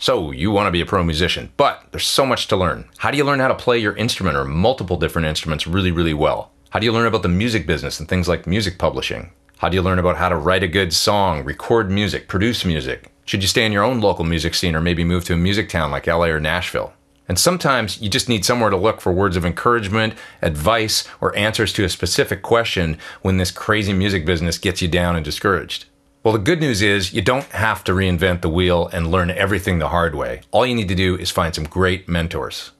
So you want to be a pro musician, but there's so much to learn. How do you learn how to play your instrument or multiple different instruments really, really well? How do you learn about the music business and things like music publishing? How do you learn about how to write a good song, record music, produce music? Should you stay in your own local music scene or maybe move to a music town like LA or Nashville? And sometimes you just need somewhere to look for words of encouragement, advice, or answers to a specific question when this crazy music business gets you down and discouraged. Well, the good news is you don't have to reinvent the wheel and learn everything the hard way. All you need to do is find some great mentors.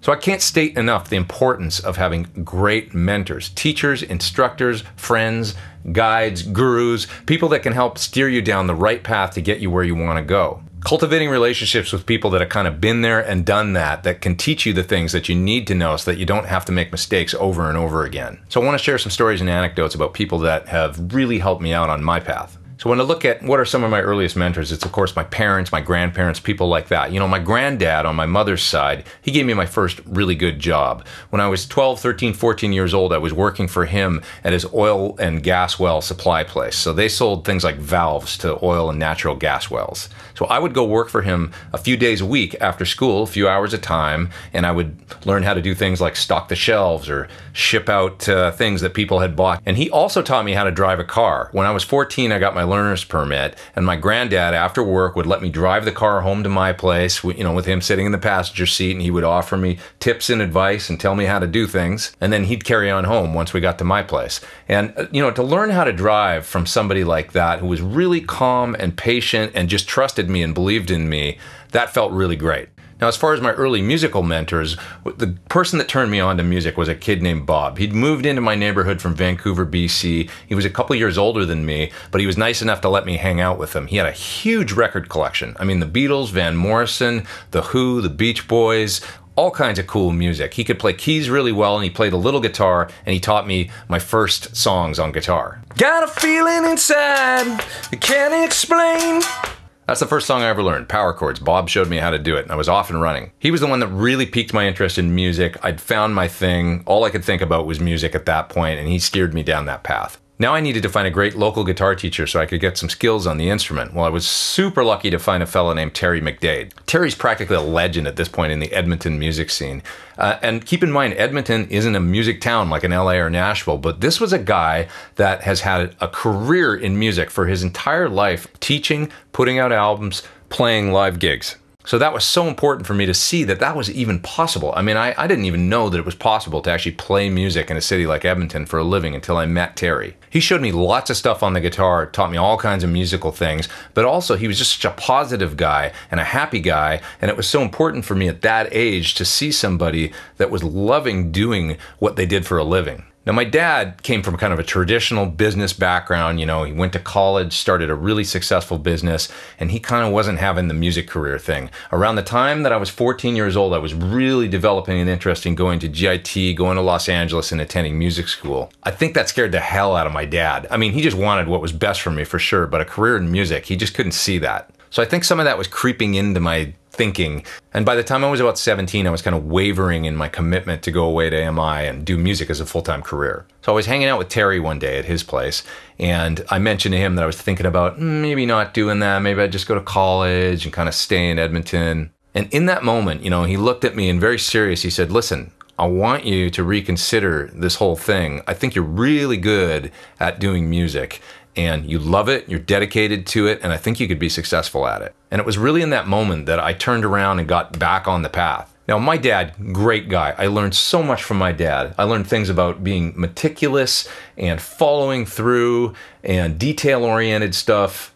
So I can't state enough the importance of having great mentors, teachers, instructors, friends, guides, gurus, people that can help steer you down the right path to get you where you want to go. Cultivating relationships with people that have kind of been there and done that can teach you the things that you need to know so that you don't have to make mistakes over and over again. So I want to share some stories and anecdotes about people that have really helped me out on my path. So when I look at what are some of my earliest mentors, it's of course my parents, my grandparents, people like that. You know, my granddad on my mother's side, he gave me my first really good job. When I was 12, 13, 14 years old, I was working for him at his oil and gas well supply place. So they sold things like valves to oil and natural gas wells. So I would go work for him a few days a week after school, a few hours at a time, and I would learn how to do things like stock the shelves or ship out things that people had bought. And he also taught me how to drive a car. When I was 14, I got my learner's permit, and my granddad after work would let me drive the car home to my place, you know, with him sitting in the passenger seat, and he would offer me tips and advice and tell me how to do things, and then he'd carry on home once we got to my place. And you know, to learn how to drive from somebody like that who was really calm and patient and just trusted me and believed in me, that felt really great. Now, as far as my early musical mentors, the person that turned me on to music was a kid named Bob. He'd moved into my neighborhood from Vancouver, BC. He was a couple years older than me, but he was nice enough to let me hang out with him. He had a huge record collection. I mean, the Beatles, Van Morrison, The Who, the Beach Boys, all kinds of cool music. He could play keys really well, and he played a little guitar, and he taught me my first songs on guitar. Got a feeling inside, I can't explain. That's the first song I ever learned, power chords. Bob showed me how to do it, and I was off and running. He was the one that really piqued my interest in music. I'd found my thing. All I could think about was music at that point, and he steered me down that path. Now I needed to find a great local guitar teacher so I could get some skills on the instrument. Well, I was super lucky to find a fellow named Terry McDade. Terry's practically a legend at this point in the Edmonton music scene. And keep in mind, Edmonton isn't a music town like in LA or Nashville, but this was a guy that has had a career in music for his entire life, teaching, putting out albums, playing live gigs. So that was so important for me to see that that was even possible. I mean, I didn't even know that it was possible to actually play music in a city like Edmonton for a living until I met Terry. He showed me lots of stuff on the guitar, taught me all kinds of musical things, but also he was just such a positive guy and a happy guy, and it was so important for me at that age to see somebody that was loving doing what they did for a living. Now, my dad came from kind of a traditional business background. You know, he went to college, started a really successful business, and he kind of wasn't having the music career thing. Around the time that I was 14 years old, I was really developing an interest in going to GIT, going to Los Angeles, and attending music school. I think that scared the hell out of my dad. I mean, he just wanted what was best for me for sure, but a career in music, he just couldn't see that. So I think some of that was creeping into my thinking. And by the time I was about 17, I was kind of wavering in my commitment to go away to MI and do music as a full-time career. So I was hanging out with Terry one day at his place, and I mentioned to him that I was thinking about maybe not doing that. Maybe I'd just go to college and kind of stay in Edmonton. And in that moment, you know, he looked at me and very serious, he said, "Listen, I want you to reconsider this whole thing. I think you're really good at doing music. And you love it, you're dedicated to it, and I think you could be successful at it." And it was really in that moment that I turned around and got back on the path. Now, my dad, great guy. I learned so much from my dad. I learned things about being meticulous and following through and detail-oriented stuff.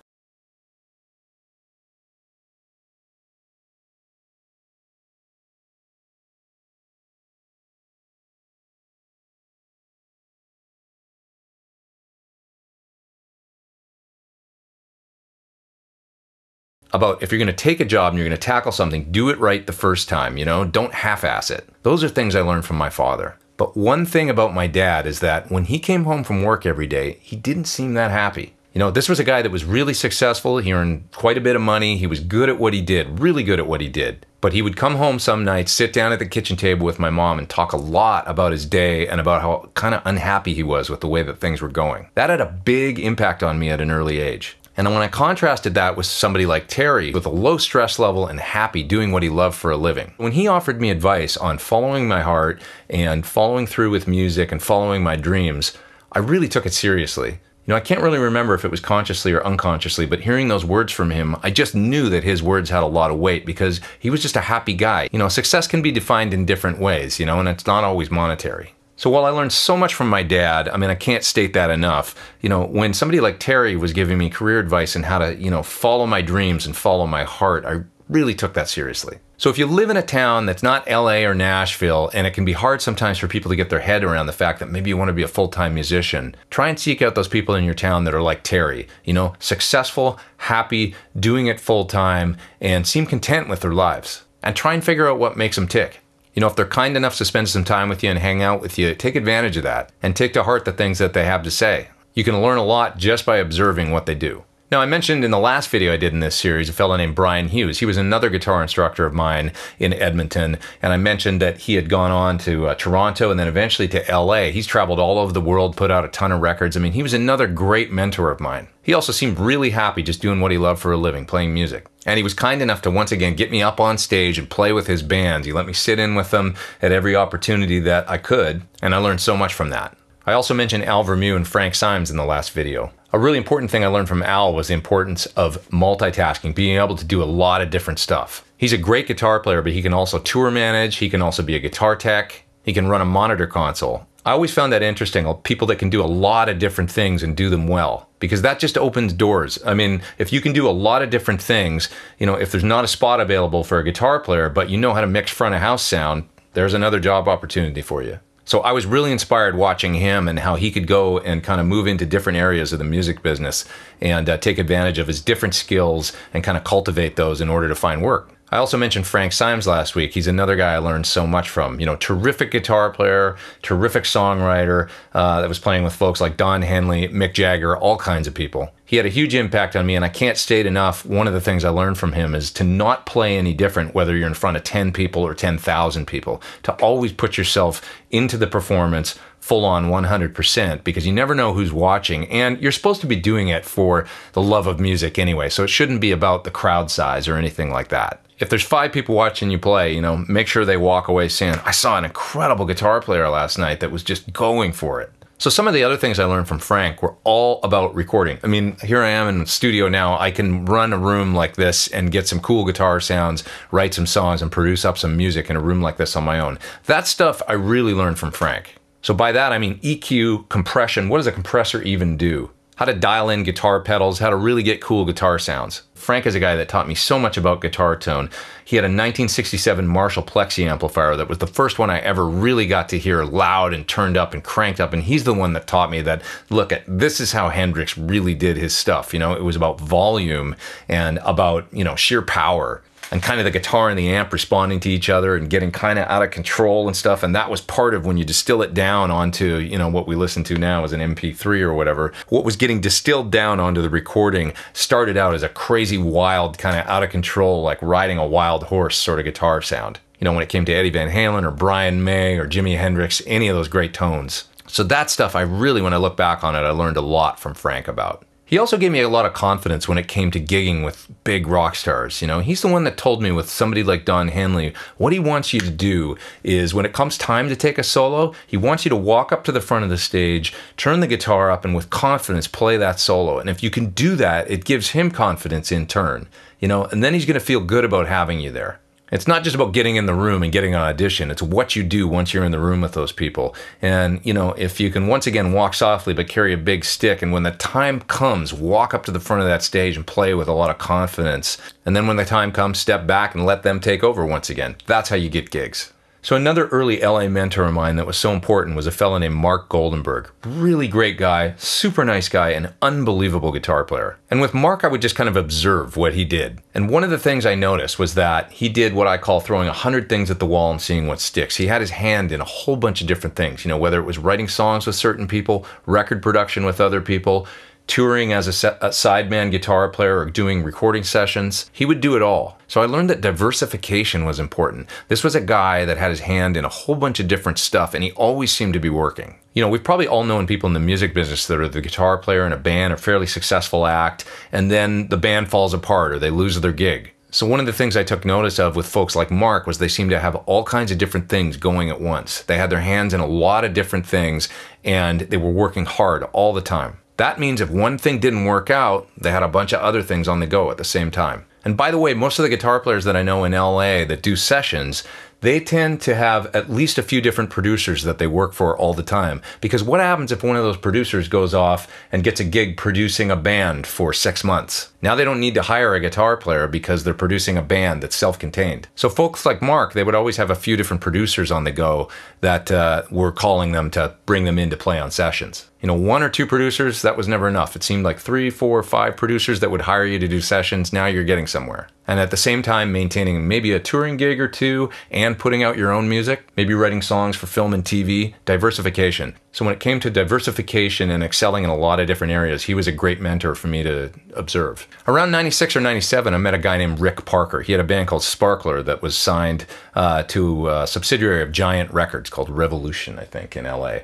About if you're going to take a job and you're going to tackle something, do it right the first time, you know, don't half-ass it. Those are things I learned from my father. But one thing about my dad is that when he came home from work every day, he didn't seem that happy. You know, this was a guy that was really successful. He earned quite a bit of money. He was good at what he did, really good at what he did. But he would come home some nights, sit down at the kitchen table with my mom and talk a lot about his day and about how kind of unhappy he was with the way that things were going. That had a big impact on me at an early age. And when I contrasted that with somebody like Terry, with a low stress level and happy doing what he loved for a living, when he offered me advice on following my heart and following through with music and following my dreams, I really took it seriously. You know, I can't really remember if it was consciously or unconsciously, but hearing those words from him, I just knew that his words had a lot of weight because he was just a happy guy. You know, success can be defined in different ways, you know, and it's not always monetary. So while I learned so much from my dad, I mean, I can't state that enough. You know, when somebody like Terry was giving me career advice on how to, you know, follow my dreams and follow my heart, I really took that seriously. So if you live in a town that's not LA or Nashville, and it can be hard sometimes for people to get their head around the fact that maybe you want to be a full-time musician, try and seek out those people in your town that are like Terry, you know, successful, happy, doing it full-time, and seem content with their lives. And try and figure out what makes them tick. You know, if they're kind enough to spend some time with you and hang out with you, take advantage of that and take to heart the things that they have to say. You can learn a lot just by observing what they do. Now, I mentioned in the last video I did in this series a fellow named Brian Hughes. He was another guitar instructor of mine in Edmonton, and I mentioned that he had gone on to Toronto and then eventually to LA. He's traveled all over the world, put out a ton of records. I mean, he was another great mentor of mine. He also seemed really happy just doing what he loved for a living, playing music. And he was kind enough to once again get me up on stage and play with his bands. He let me sit in with them at every opportunity that I could, and I learned so much from that. I also mentioned Alvar and Frank Symes in the last video. A really important thing I learned from Al was the importance of multitasking, being able to do a lot of different stuff. He's a great guitar player, but he can also tour manage, he can also be a guitar tech, he can run a monitor console. I always found that interesting, people that can do a lot of different things and do them well, because that just opens doors. I mean, if you can do a lot of different things, you know, if there's not a spot available for a guitar player, but you know how to mix front of house sound, there's another job opportunity for you. So I was really inspired watching him and how he could go and kind of move into different areas of the music business and take advantage of his different skills and kind of cultivate those in order to find work. I also mentioned Frank Symes last week. He's another guy I learned so much from. You know, terrific guitar player, terrific songwriter that was playing with folks like Don Henley, Mick Jagger, all kinds of people. He had a huge impact on me, and I can't state enough, one of the things I learned from him is to not play any different whether you're in front of 10 people or 10,000 people. To always put yourself into the performance full on 100%, because you never know who's watching, and you're supposed to be doing it for the love of music anyway, so it shouldn't be about the crowd size or anything like that. If there's 5 people watching you play, you know, make sure they walk away saying, I saw an incredible guitar player last night that was just going for it. So some of the other things I learned from Frank were all about recording. I mean, here I am in the studio now. I can run a room like this and get some cool guitar sounds, write some songs, and produce up some music in a room like this on my own. That stuff I really learned from Frank. So by that, I mean EQ, compression. What does a compressor even do? How to dial in guitar pedals, how to really get cool guitar sounds. Frank is a guy that taught me so much about guitar tone. He had a 1967 Marshall Plexi amplifier that was the first one I ever really got to hear loud and turned up and cranked up, and he's the one that taught me that, look, this is how Hendrix really did his stuff. You know, it was about volume and about, you know, sheer power. And kind of the guitar and the amp responding to each other and getting kind of out of control and stuff. And that was part of when you distill it down onto, you know, what we listen to now as an MP3 or whatever. What was getting distilled down onto the recording started out as a crazy, wild, kind of out of control, like riding a wild horse sort of guitar sound. You know, when it came to Eddie Van Halen or Brian May or Jimi Hendrix, any of those great tones. So that stuff I really, when I look back on it, I learned a lot from Frank about. He also gave me a lot of confidence when it came to gigging with big rock stars. You know, he's the one that told me with somebody like Don Henley, what he wants you to do is when it comes time to take a solo, he wants you to walk up to the front of the stage, turn the guitar up, and with confidence play that solo. And if you can do that, it gives him confidence in turn, you know, and then he's going to feel good about having you there. It's not just about getting in the room and getting an audition. It's what you do once you're in the room with those people. And, you know, if you can once again walk softly but carry a big stick, and when the time comes, walk up to the front of that stage and play with a lot of confidence. And then when the time comes, step back and let them take over once again. That's how you get gigs. So another early LA mentor of mine that was so important was a fellow named Mark Goldenberg. Really great guy, super nice guy, and unbelievable guitar player. And with Mark, I would just kind of observe what he did. And one of the things I noticed was that he did what I call throwing 100 things at the wall and seeing what sticks. He had his hand in a whole bunch of different things, you know, whether it was writing songs with certain people, record production with other people, touring as a sideman guitar player, or doing recording sessions. He would do it all. So I learned that diversification was important. This was a guy that had his hand in a whole bunch of different stuff, and he always seemed to be working. You know, we've probably all known people in the music business that are the guitar player in a band, a fairly successful act, and then the band falls apart or they lose their gig. So one of the things I took notice of with folks like Mark was they seemed to have all kinds of different things going at once. They had their hands in a lot of different things, and they were working hard all the time. That means if one thing didn't work out, they had a bunch of other things on the go at the same time. And by the way, most of the guitar players that I know in LA that do sessions, they tend to have at least a few different producers that they work for all the time. Because what happens if one of those producers goes off and gets a gig producing a band for 6 months? Now they don't need to hire a guitar player because they're producing a band that's self-contained. So folks like Mark, they would always have a few different producers on the go that were calling them to bring them in to play on sessions. You know, 1 or 2 producers, that was never enough. It seemed like 3, 4, 5 producers that would hire you to do sessions. Now you're getting somewhere. And at the same time, maintaining maybe a touring gig or 2 and putting out your own music, maybe writing songs for film and TV, diversification. So when it came to diversification and excelling in a lot of different areas, he was a great mentor for me to observe. Around 96 or 97, I met a guy named Rick Parker. He had a band called Sparkler that was signed to a subsidiary of Giant Records called Revolution, I think, in LA.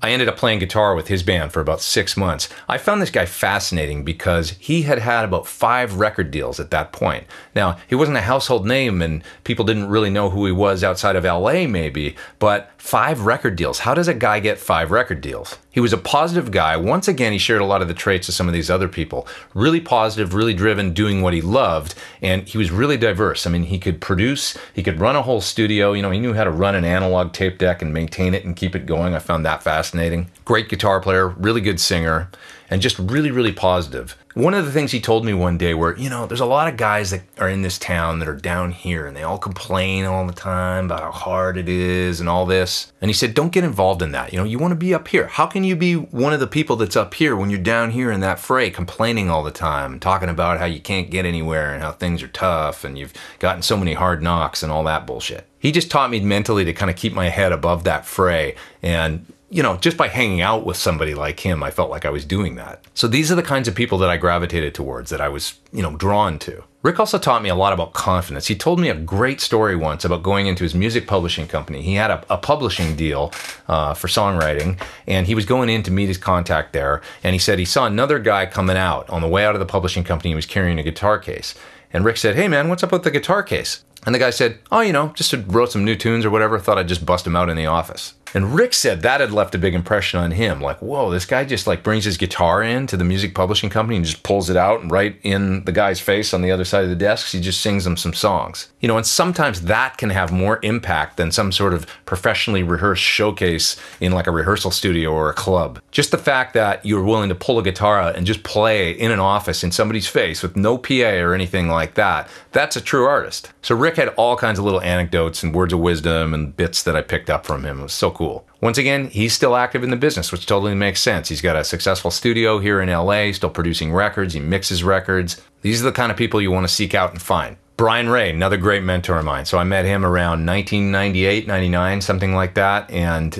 I ended up playing guitar with his band for about 6 months. I found this guy fascinating because he had had about 5 record deals at that point. Now, he wasn't a household name and people didn't really know who he was outside of LA maybe, but 5 record deals. How does a guy get 5 record deals? He was a positive guy. Once again, he shared a lot of the traits of some of these other people. Really positive, really driven, doing what he loved, and he was really diverse. I mean, he could produce, he could run a whole studio. You know, he knew how to run an analog tape deck and maintain it and keep it going. I found that fascinating. Great guitar player, really good singer, and just really, really positive. One of the things he told me one day were, you know, there's a lot of guys that are in this town that are down here and they all complain all the time about how hard it is and all this. And he said, don't get involved in that. You know, you want to be up here. How can you be one of the people that's up here when you're down here in that fray complaining all the time, talking about how you can't get anywhere and how things are tough and you've gotten so many hard knocks and all that bullshit. He just taught me mentally to kind of keep my head above that fray, and you know, just by hanging out with somebody like him, I felt like I was doing that. So these are the kinds of people that I gravitated towards, that I was, you know, drawn to. Rick also taught me a lot about confidence. He told me a great story once about going into his music publishing company. He had a publishing deal for songwriting, and he was going in to meet his contact there, and he said he saw another guy coming out. On the way out of the publishing company, he was carrying a guitar case. And Rick said, hey man, what's up with the guitar case? And the guy said, oh, you know, just wrote some new tunes or whatever, thought I'd just bust him out in the office. And Rick said that had left a big impression on him. Like, whoa, this guy just like brings his guitar in to the music publishing company and just pulls it out and right in the guy's face on the other side of the desk. He just sings them some songs. You know, and sometimes that can have more impact than some sort of professionally rehearsed showcase in like a rehearsal studio or a club. Just the fact that you're willing to pull a guitar out and just play in an office in somebody's face with no PA or anything like that, that's a true artist. So Rick had all kinds of little anecdotes and words of wisdom and bits that I picked up from him. It was so cool. Once again, he's still active in the business, which totally makes sense. He's got a successful studio here in LA, still producing records. He mixes records. These are the kind of people you want to seek out and find. Brian Ray, another great mentor of mine. So I met him around 1998, 99, something like that. And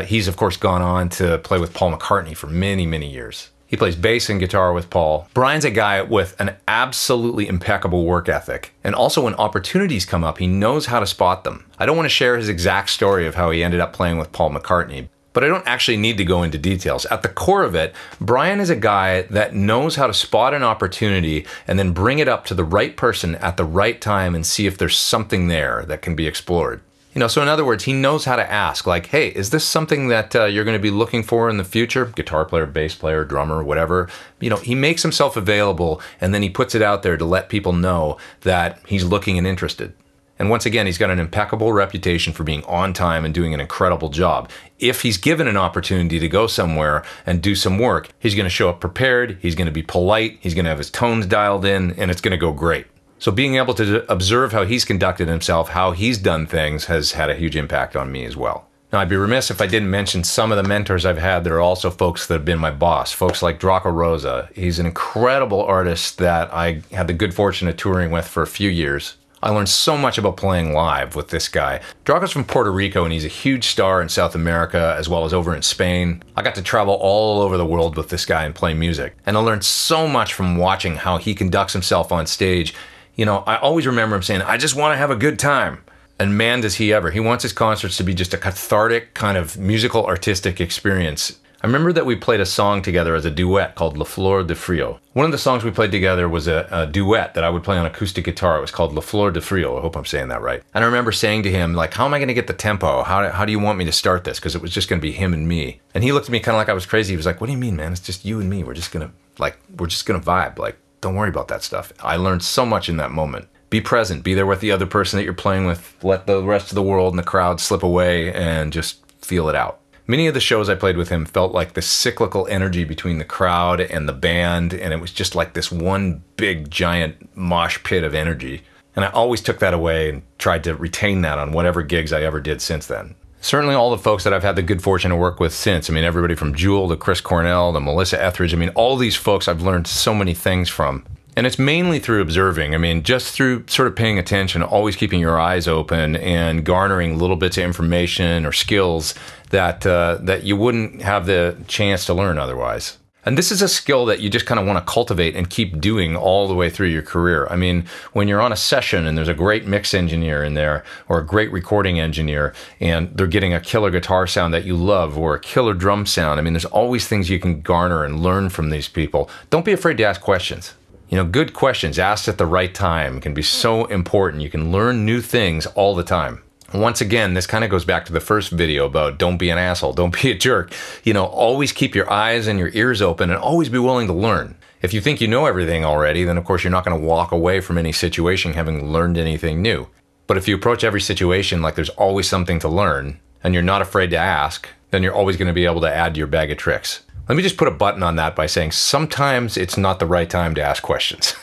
he's, of course, gone on to play with Paul McCartney for many, many years. He plays bass and guitar with Paul. Brian's a guy with an absolutely impeccable work ethic. And also when opportunities come up, he knows how to spot them. I don't want to share his exact story of how he ended up playing with Paul McCartney, but I don't actually need to go into details. At the core of it, Brian is a guy that knows how to spot an opportunity and then bring it up to the right person at the right time and see if there's something there that can be explored. You know, so in other words, he knows how to ask, like, hey, is this something that you're going to be looking for in the future? Guitar player, bass player, drummer, whatever. You know, he makes himself available and then he puts it out there to let people know that he's looking and interested. And once again, he's got an impeccable reputation for being on time and doing an incredible job. If he's given an opportunity to go somewhere and do some work, he's going to show up prepared, he's going to be polite, he's going to have his tones dialed in, and it's going to go great. So being able to observe how he's conducted himself, how he's done things, has had a huge impact on me as well. Now, I'd be remiss if I didn't mention some of the mentors I've had that are also folks that have been my boss. Folks like Draco Rosa. He's an incredible artist that I had the good fortune of touring with for a few years. I learned so much about playing live with this guy. Drago's from Puerto Rico, and he's a huge star in South America as well as over in Spain. I got to travel all over the world with this guy and play music. And I learned so much from watching how he conducts himself on stage. You know, I always remember him saying, I just want to have a good time. And man, does he ever. He wants his concerts to be just a cathartic kind of musical, artistic experience. I remember that we played a song together as a duet called La Flor de Frio. One of the songs we played together was a duet that I would play on acoustic guitar. It was called La Flor de Frio. I hope I'm saying that right. And I remember saying to him, like, how am I going to get the tempo? How do you want me to start this? Because it was just going to be him and me. And he looked at me kind of like I was crazy. He was like, what do you mean, man? It's just you and me. We're just going to vibe. Like, don't worry about that stuff. I learned so much in that moment. Be present. Be there with the other person that you're playing with. Let the rest of the world and the crowd slip away and just feel it out. Many of the shows I played with him felt like the cyclical energy between the crowd and the band, and it was just like this one big giant mosh pit of energy. And I always took that away and tried to retain that on whatever gigs I ever did since then. Certainly all the folks that I've had the good fortune to work with since, I mean, everybody from Jewel to Chris Cornell to Melissa Etheridge, I mean, all these folks I've learned so many things from. And it's mainly through observing. I mean, just through sort of paying attention, always keeping your eyes open and garnering little bits of information or skills that you wouldn't have the chance to learn otherwise. And this is a skill that you just kind of want to cultivate and keep doing all the way through your career. I mean, when you're on a session and there's a great mix engineer in there or a great recording engineer and they're getting a killer guitar sound that you love or a killer drum sound, I mean, there's always things you can garner and learn from these people. Don't be afraid to ask questions. You know, good questions asked at the right time can be so important. You can learn new things all the time. Once again, this kind of goes back to the first video about don't be an asshole, don't be a jerk. You know, always keep your eyes and your ears open and always be willing to learn. If you think you know everything already, then of course you're not going to walk away from any situation having learned anything new. But if you approach every situation like there's always something to learn and you're not afraid to ask, then you're always going to be able to add to your bag of tricks. Let me just put a button on that by saying sometimes it's not the right time to ask questions.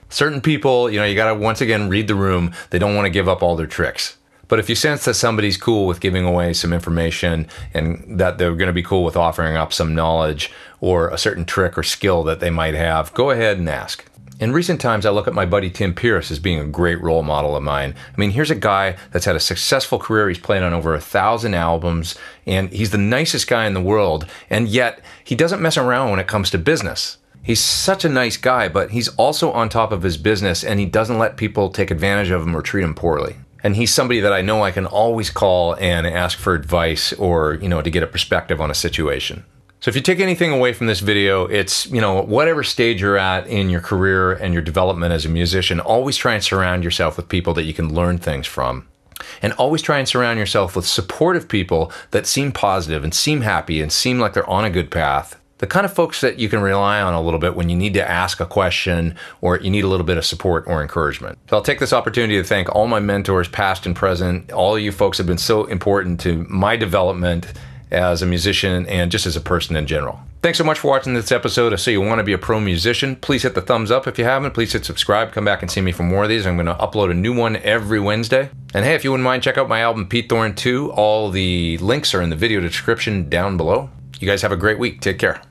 Certain people, you know, you got to once again read the room. They don't want to give up all their tricks. But if you sense that somebody's cool with giving away some information and that they're going to be cool with offering up some knowledge or a certain trick or skill that they might have, go ahead and ask. In recent times, I look at my buddy Tim Pierce as being a great role model of mine. I mean, here's a guy that's had a successful career. He's played on over 1,000 albums, and he's the nicest guy in the world, and yet he doesn't mess around when it comes to business. He's such a nice guy, but he's also on top of his business, and he doesn't let people take advantage of him or treat him poorly. And he's somebody that I know I can always call and ask for advice or, you know, to get a perspective on a situation. So if you take anything away from this video, it's, you know, whatever stage you're at in your career and your development as a musician, always try and surround yourself with people that you can learn things from. And always try and surround yourself with supportive people that seem positive and seem happy and seem like they're on a good path. The kind of folks that you can rely on a little bit when you need to ask a question or you need a little bit of support or encouragement. So I'll take this opportunity to thank all my mentors, past and present. All of you folks have been so important to my development as a musician and just as a person in general. Thanks so much for watching this episode of So You Want to Be a Pro Musician. Please hit the thumbs up if you haven't. Please hit subscribe. Come back and see me for more of these. I'm going to upload a new one every Wednesday. And hey, if you wouldn't mind, check out my album Pete Thorn 2. All the links are in the video description down below. You guys have a great week. Take care.